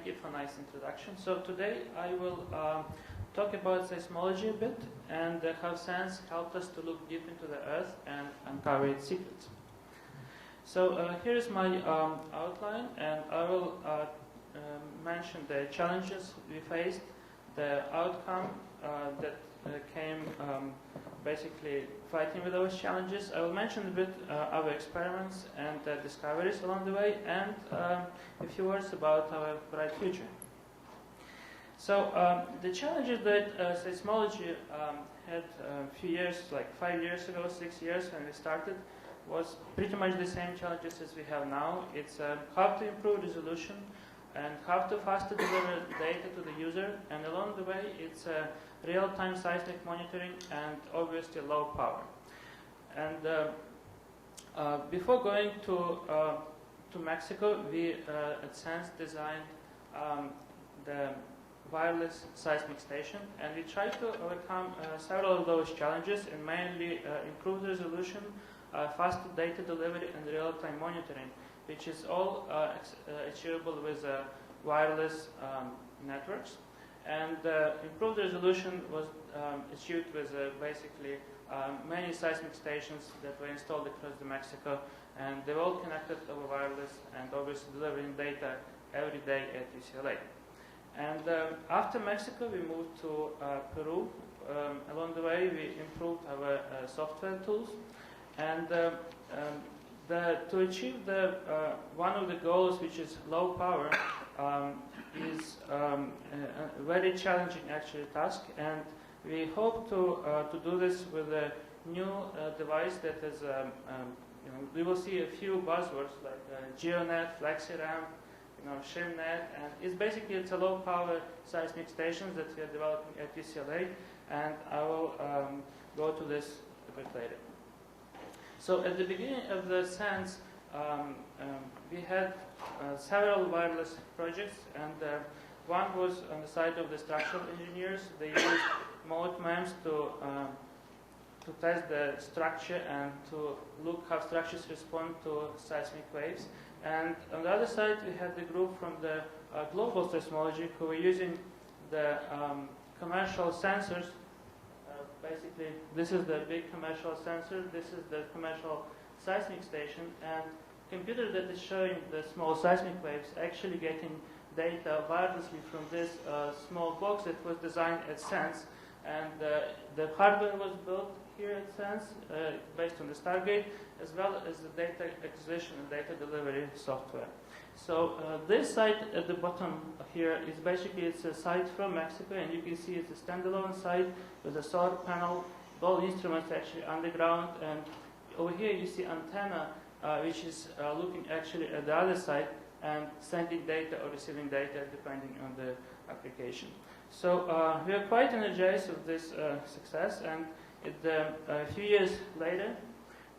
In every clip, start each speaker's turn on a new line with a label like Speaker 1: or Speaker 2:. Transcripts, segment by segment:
Speaker 1: thank you for a nice introduction. So today I will talk about seismology a bit and how CENS helped us to look deep into the Earth and uncover its secrets. So here is my outline, and I will mention the challenges we faced, the outcome that came basically fighting with those challenges. I will mention a bit our experiments and discoveries along the way, and a few words about our bright future. So the challenges that seismology had a few years, like 5 years ago, 6 years when we started, was pretty much the same challenges as we have now. It's how to improve resolution and how to faster deliver data to the user, and along the way it's real-time seismic monitoring and obviously low power. And before going to Mexico, we at CENS designed the wireless seismic station, and we tried to overcome several of those challenges and mainly improve the resolution, faster data delivery, and real-time monitoring, which is all achievable with wireless networks. And improved resolution was achieved with basically many seismic stations that were installed across Mexico, and they were all connected over wireless and obviously delivering data every day at UCLA. And after Mexico, we moved to Peru. Along the way, we improved our software tools, and to achieve one of the goals, which is low power, is a very challenging actually task, and we hope to do this with a new device that is, we will see a few buzzwords like GeoNet, FlexiRAM, ShimNet, and it's a low power seismic station that we are developing at UCLA, and I will go to this a bit later. So at the beginning of the CENS, we had several wireless projects, and one was on the side of the structural engineers. They used mode MEMS to test the structure and to look how structures respond to seismic waves. And on the other side, we had the group from the global seismology who were using the commercial sensors. Basically, this is the big commercial sensor, this is the commercial seismic station, and computer that is showing the small seismic waves actually getting data wirelessly from this small box that was designed at CENS. And the hardware was built here at CENS based on the Stargate, as well as the data acquisition and data delivery software. So this site at the bottom here is basically, it's a site from Mexico, and you can see it's a standalone site with a solar panel, all instruments actually underground, and over here you see antenna which is looking actually at the other side and sending data or receiving data depending on the application. So we are quite energized with this success, and a few years later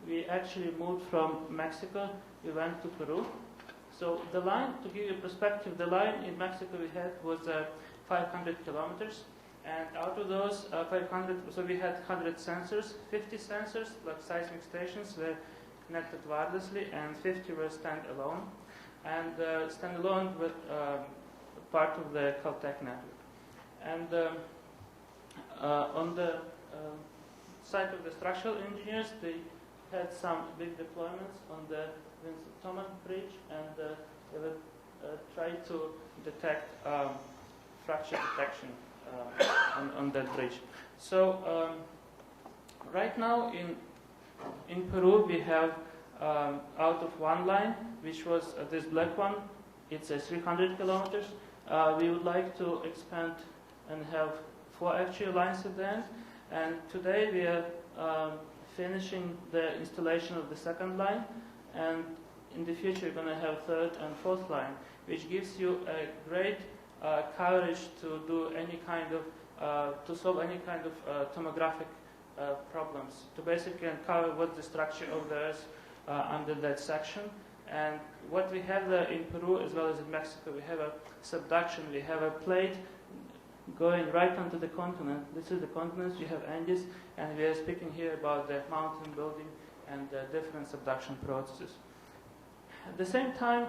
Speaker 1: we actually moved from Mexico, we went to Peru. So the line, to give you perspective, the line in Mexico we had was 500 kilometers, and out of those 500, so we had 100 sensors, 50 sensors, like seismic stations, were connected wirelessly, and 50 were standalone. And standalone with part of the Caltech network. And on the side of the structural engineers, they had some big deployments on the Vincent Thomas Bridge, and they would try to detect fracture detection on that bridge. So right now in Peru we have out of one line, which was this black one, it's 300 kilometers. We would like to expand and have 4 actual lines at the end. And today we are finishing the installation of the second line, and in the future we're going to have third and fourth line, which gives you a great coverage to do any kind of to solve any kind of tomographic problems, to basically uncover what's the structure of the Earth under that section. And what we have in Peru as well as in Mexico, we have a subduction, we have a plate going right onto the continent. This is the continent, we have Andes, and we are speaking here about the mountain building and different subduction processes. At the same time,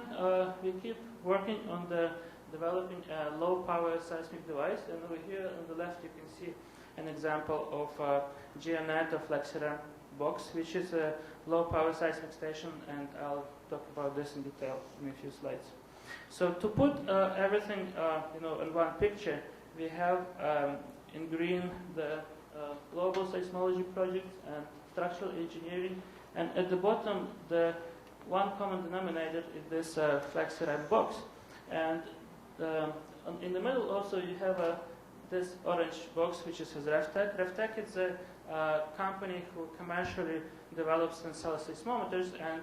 Speaker 1: we keep working on the developing a low-power seismic device. And over here on the left, you can see an example of a GeoNet or FlexiRAM box, which is a low-power seismic station, and I'll talk about this in detail in a few slides. So to put everything in one picture, we have in green the global seismology projects and structural engineering, and at the bottom the one common denominator is this FlexiRAM box, and in the middle also you have this orange box, which is RefTech. RefTech is a company who commercially develops and sells seismometers, and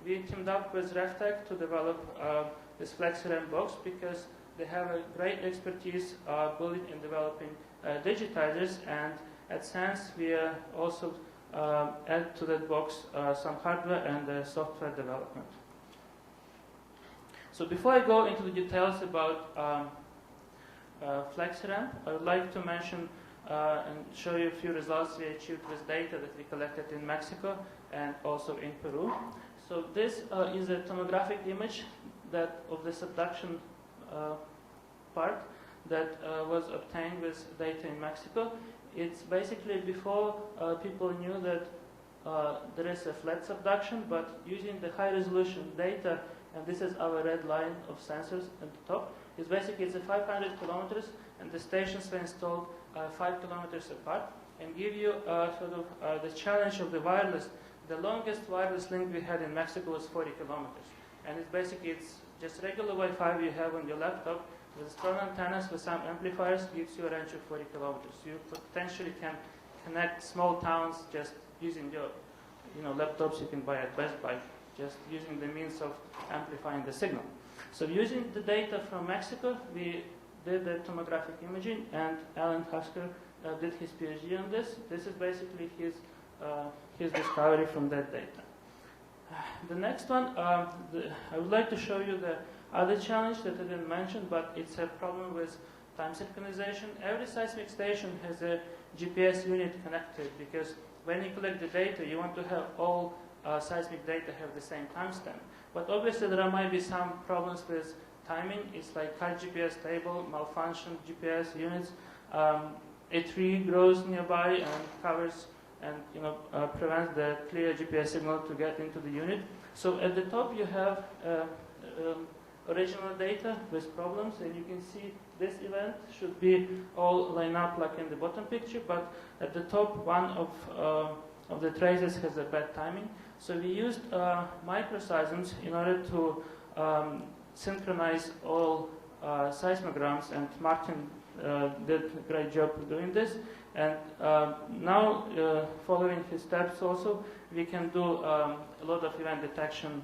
Speaker 1: we teamed up with RefTech to develop this FlexiRAM box because they have a great expertise building and developing digitizers, and at CENS we also add to that box some hardware and software development. So before I go into the details about FlexiRAM, I would like to mention and show you a few results we achieved with data that we collected in Mexico and also in Peru. So this is a tomographic image of the subduction part that was obtained with data in Mexico. It's basically before people knew that there is a flat subduction, but using the high resolution data, and this is our red line of sensors at the top, is basically it's a 500 kilometers, and the stations were installed 5 kilometers apart, and give you the challenge of the wireless. The longest wireless link we had in Mexico was 40 kilometers, and it's just regular Wi-Fi you have on your laptop with strong antennas with some amplifiers, gives you a range of 40 kilometers. You potentially can connect small towns just using your laptops you can buy at Best Buy, just using the means of amplifying the signal. So using the data from Mexico, we did the tomographic imaging, and Alan Husker did his PhD on this. This is basically his discovery from that data. The next one, I would like to show you the other challenge that I didn't mention, but it's a problem with time synchronization. Every seismic station has a GPS unit connected, because when you collect the data, you want to have all seismic data have the same timestamp. But obviously there might be some problems with timing. It's like cut GPS table, malfunction GPS units. A tree grows nearby and covers and prevents the clear GPS signal to get into the unit. So at the top you have original data with problems, and you can see this event should be all lined up like in the bottom picture, but at the top one of the traces has a bad timing. So we used microseisms in order to synchronize all seismograms, and Martin did a great job of doing this. And now, following his steps also, we can do a lot of event detection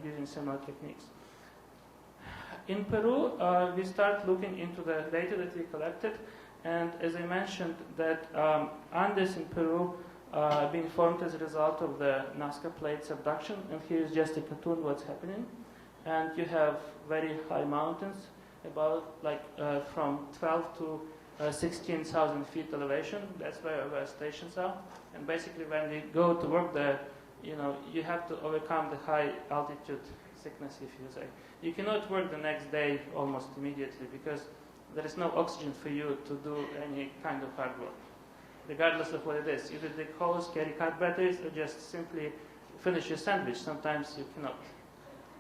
Speaker 1: using similar techniques. In Peru, we start looking into the data that we collected, and as I mentioned, that Andes in Peru being formed as a result of the Nazca Plate subduction, and here is just a cartoon what's happening. And you have very high mountains, about from 12 to 16,000 feet elevation. That's where our stations are. And basically, when we go to work there, you have to overcome the high altitude sickness, if you say. You cannot work the next day almost immediately, because there is no oxygen for you to do any kind of hard work, regardless of what it is. Either dig holes, carry car batteries, or just simply finish your sandwich. Sometimes you cannot.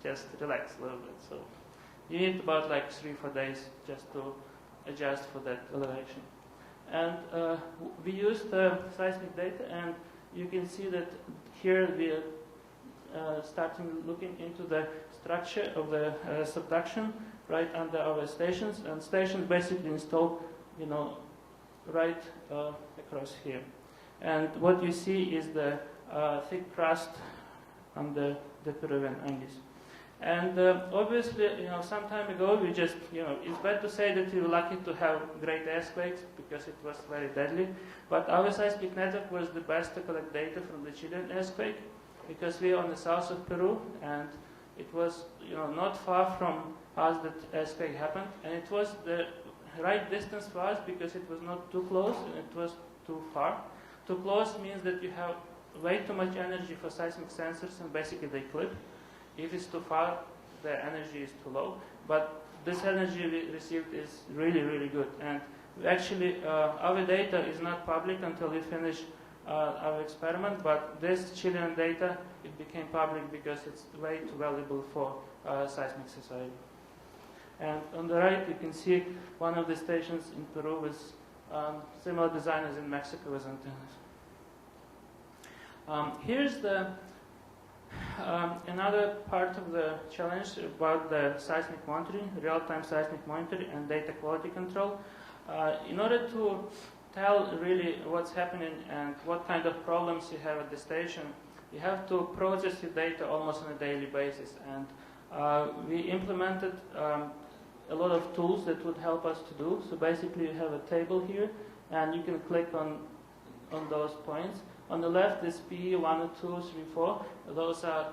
Speaker 1: Just relax a little bit. So you need about 3-4 days just to adjust for that elevation. And we used seismic data, and you can see that here we are starting looking into the structure of the subduction right under our stations, and stations basically installed, right across here. And what you see is the thick crust on the Peruvian Andes. And obviously, some time ago, we just, it's bad to say that we were lucky to have great earthquakes, because it was very deadly. But our seismic network was the best to collect data from the Chilean earthquake, because we are on the south of Peru, and it was, not far from us that earthquake happened, and it was the right distance for us because it was not too close and it was too far. Too close means that you have way too much energy for seismic sensors, and basically they clip. If it's too far, the energy is too low, but this energy we received is really, really good. And actually, our data is not public until we finish our experiment, but this Chilean data, it became public because it's way too valuable for seismic society. And on the right, you can see one of the stations in Peru with similar design as in Mexico with antennas. Here's the another part of the challenge about the seismic monitoring, real-time seismic monitoring and data quality control. In order to tell really what's happening and what kind of problems you have at the station, you have to process your data almost on a daily basis. And we implemented a lot of tools that would help us to do. So basically you have a table here, and you can click on those points. On the left is PE 1, 2, 3, 4. Those are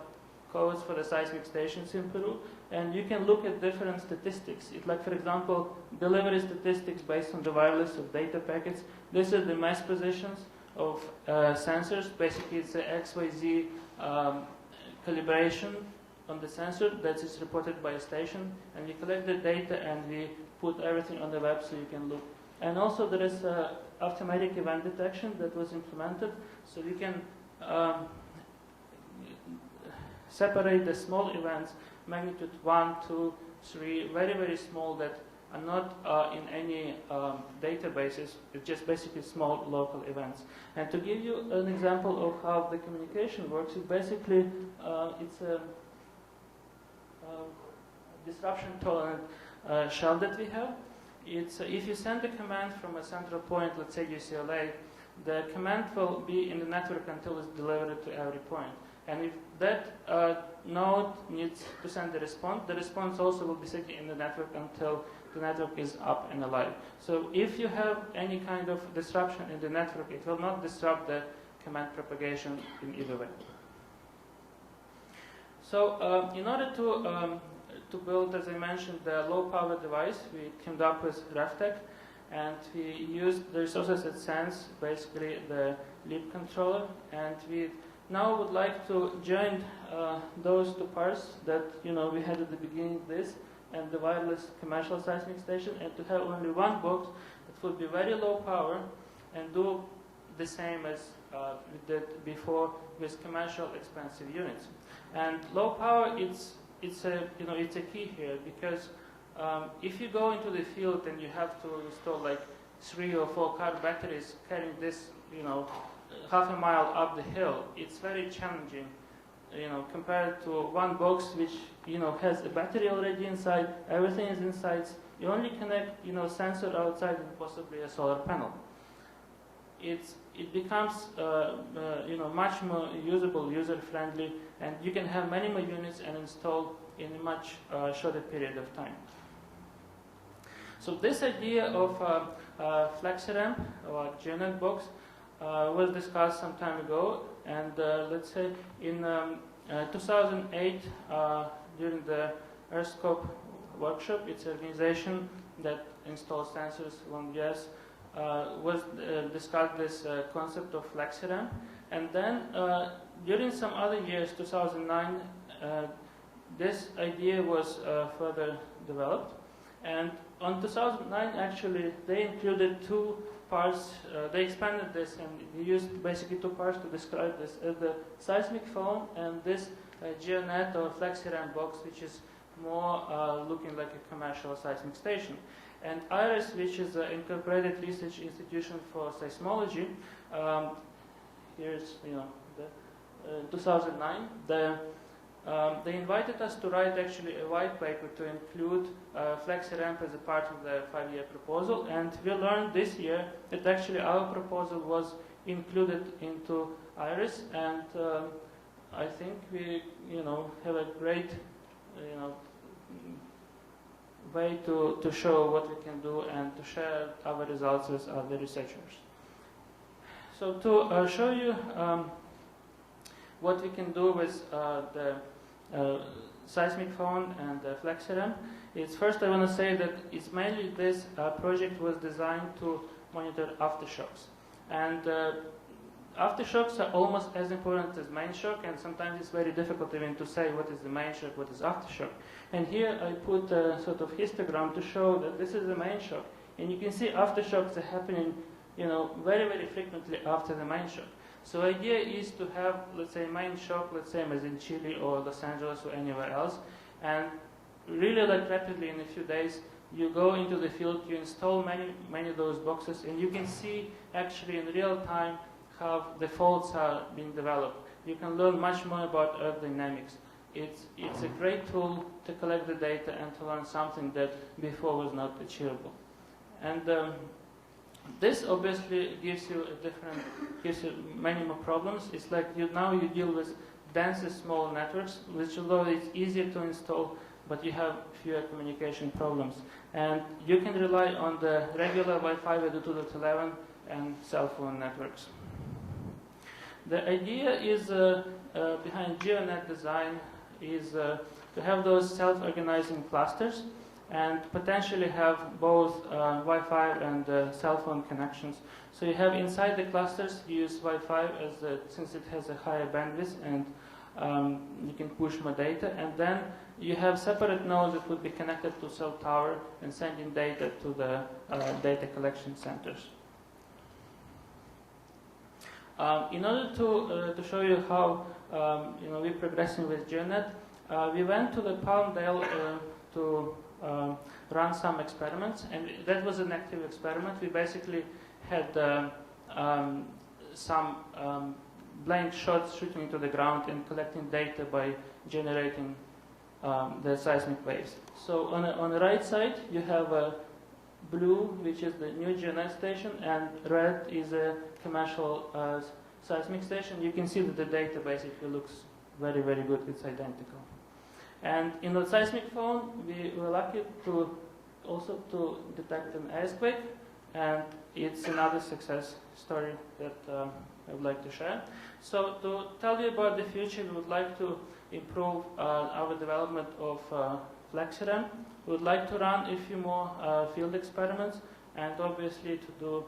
Speaker 1: codes for the seismic stations in Peru. And you can look at different statistics. Like, for example, delivery statistics based on the wireless of data packets. This is the mass positions of sensors. Basically, it's an XYZ calibration on the sensor that is reported by a station. And we collect the data and we put everything on the web so you can look. And also there is automatic event detection that was implemented. So we can separate the small events, magnitude 1, 2, 3, very, very small, that are not in any databases. It's just basically small local events. And to give you an example of how the communication works, it basically it's a disruption-tolerant shell that we have. It's if you send a command from a central point, let's say UCLA, the command will be in the network until it's delivered to every point. And if that node needs to send the response also will be sitting in the network until the network is up and alive. So if you have any kind of disruption in the network, it will not disrupt the command propagation in either way. So in order to build, as I mentioned, the low-power device, we teamed up with RefTech, and we used the resources at CENS, basically the leap controller, and we now would like to join those two parts that we had at the beginning of this, and the wireless commercial seismic station, and to have only one box that would be very low power and do the same as we did before with commercial expensive units. And low power, it's a key here, because if you go into the field and you have to install like 3 or 4 car batteries carrying this, half a mile up the hill, it's very challenging, compared to one box which, has a battery already inside, everything is inside. You only connect, sensor outside and possibly a solar panel. It becomes, much more usable, user-friendly, and you can have many more units and install in a much shorter period of time. So this idea of FlexiRamp or GeoNet box was discussed some time ago, and let's say in 2008 during the Earthscope workshop, it's an organization that installs sensors along the US, was discussed this concept of FlexiRamp, and then during some other years, 2009, this idea was further developed, and on 2009 actually they included 2 parts. They expanded this and they used basically 2 parts to describe this as the seismic phone and this GeoNet or FlexiRamp box, which is more looking like a commercial seismic station. And IRIS, which is an incorporated research institution for seismology, here's 2009. They invited us to write actually a white paper to include FlexiRamp as a part of the 5-year proposal, and we learned this year that actually our proposal was included into IRIS, and I think we have a great way to show what we can do and to share our results with other researchers. So to show you what we can do with the seismic phone and the FlexiRamp, is first I want to say that it's mainly this project was designed to monitor aftershocks. And aftershocks are almost as important as main shock, and sometimes it's very difficult even to say what is the main shock, what is aftershock. And here I put a sort of histogram to show that this is the main shock. And you can see aftershocks are happening, very, very frequently after the main shock. So the idea is to have, let's say, main shock, let's say as in Chile or Los Angeles or anywhere else, and really like rapidly in a few days, you go into the field, you install many of those boxes, and you can see actually in real time how the faults are being developed. You can learn much more about Earth dynamics. It's a great tool to collect the data and to learn something that before was not achievable. And this obviously gives you many more problems. It's like now you deal with denser small networks, which although it's easier to install, but you have fewer communication problems. And you can rely on the regular Wi-Fi with 2.11 and cell phone networks. The idea is behind GeoNet design is to have those self-organizing clusters and potentially have both Wi-Fi and cell phone connections. So you have inside the clusters, you use Wi-Fi since it has a higher bandwidth, and you can push more data. And then you have separate nodes that would be connected to cell tower and sending data to the data collection centers. In order to show you how we're progressing with GeoNet, we went to the Palmdale to run some experiments, and that was an active experiment. We basically had some blank shots shooting into the ground and collecting data by generating the seismic waves. So on the right side, you have blue, which is the new GeoNet station, and red is a commercial seismic station. You can see that the data basically looks very, very good. It's identical. And in the seismic phone, we were lucky to also to detect an earthquake, and it's another success story that I would like to share. So to tell you about the future, we would like to improve our development of FlexiRAM. We would like to run a few more field experiments, and obviously to do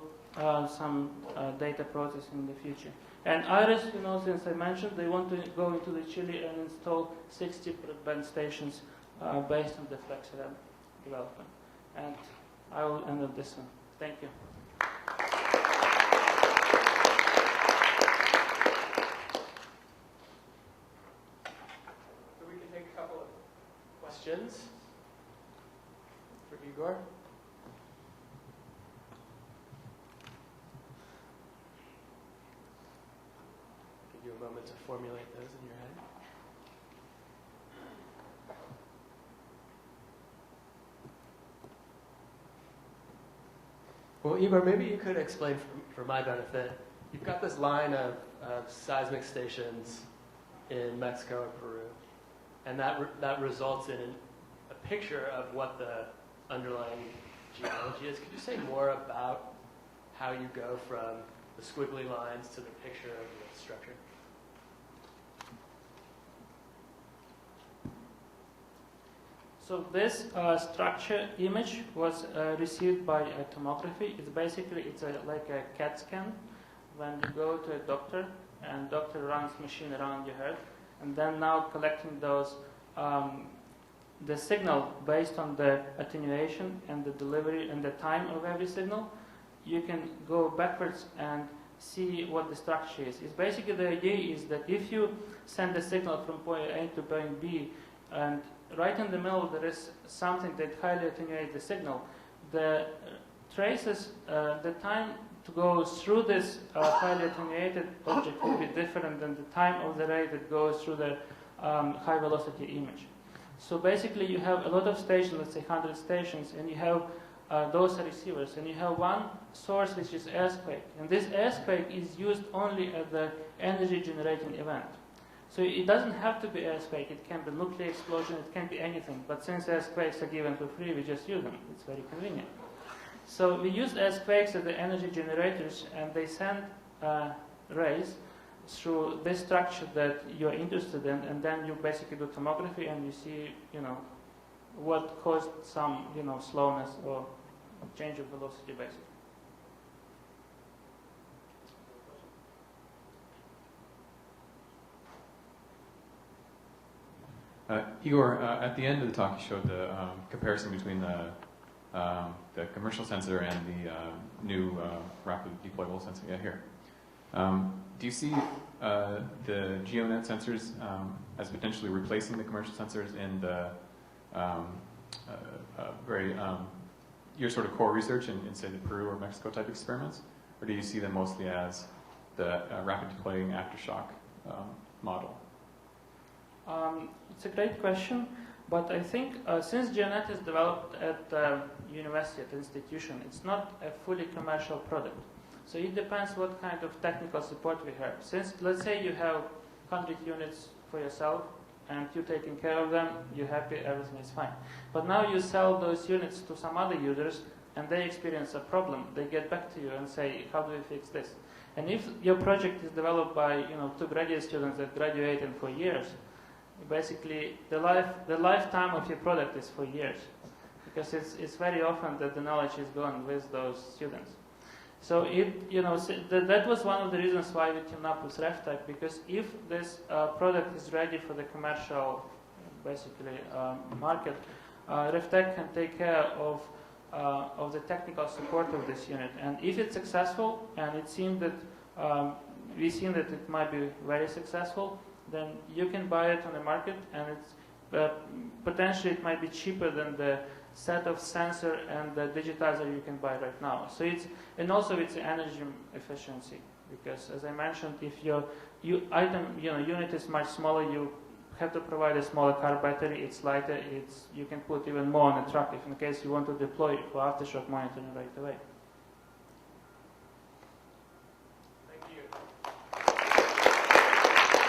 Speaker 1: some data processing in the future. And IRIS, since I mentioned, they want to go into the Chile and install 60 broadband stations based on the FlexiRAM development. And I will end up this one. Thank you.
Speaker 2: So we can take a couple of questions for Igor. Give you a moment to formulate those in your head. Well, Igor, maybe you could explain for my benefit. You've got this line of seismic stations in Mexico and Peru, and that results in a picture of what the underlying geology is. Could you say more about how you go from the squiggly lines to the picture of the structure?
Speaker 1: So this structure image was received by a tomography. It's like a CAT scan. When you go to a doctor, and doctor runs machine around your head, and then now collecting those the signal based on the attenuation and the delivery and the time of every signal, you can go backwards and see what the structure is. It's basically the idea is that if you send a signal from point A to point B, and right in the middle there is something that highly attenuates the signal, the traces, the time to go through this highly attenuated object will be different than the time of the ray that goes through the high velocity image. So basically you have a lot of stations, let's say 100 stations, and you have those are receivers, and you have one source which is earthquake, and this earthquake is used only as the energy generating event. So it doesn't have to be earthquake, it can be nuclear explosion, it can be anything, but since earthquakes are given for free, we just use them. It's very convenient. So we use earthquakes as the energy generators, and they send rays through this structure that you're interested in, and then you basically do tomography and you see, what caused some, slowness or change of velocity basically.
Speaker 3: Igor, at the end of the talk, you showed the comparison between the commercial sensor and the new rapid deployable sensor. Yeah, here. Do you see the GeoNet sensors as potentially replacing the commercial sensors in the your sort of core research in say the Peru or Mexico type experiments, or do you see them mostly as the rapid deploying aftershock model?
Speaker 1: It's a great question, but I think since GeoNet is developed at the university, at the institution, it's not a fully commercial product. So it depends what kind of technical support we have. Since, let's say you have 100 units for yourself, and you're taking care of them, you're happy, everything is fine. But now you sell those units to some other users, and they experience a problem. They get back to you and say, how do we fix this? And if your project is developed by 2 graduate students that graduate in 4 years, basically the lifetime of your product is 4 years, because it's very often that the knowledge is gone with those students. So that was one of the reasons why we teamed up with RefTech, because if this product is ready for the commercial, basically market, RefTech can take care of the technical support of this unit. And if it's successful, and it seemed that we've seen that it might be very successful, then you can buy it on the market, and it's potentially it might be cheaper than the set of sensor and the digitizer you can buy right now. So also it's energy efficiency, because as I mentioned, if your unit is much smaller, you have to provide a smaller car battery. It's lighter. You can put even more on the truck if in case you want to deploy it for aftershock monitoring right away.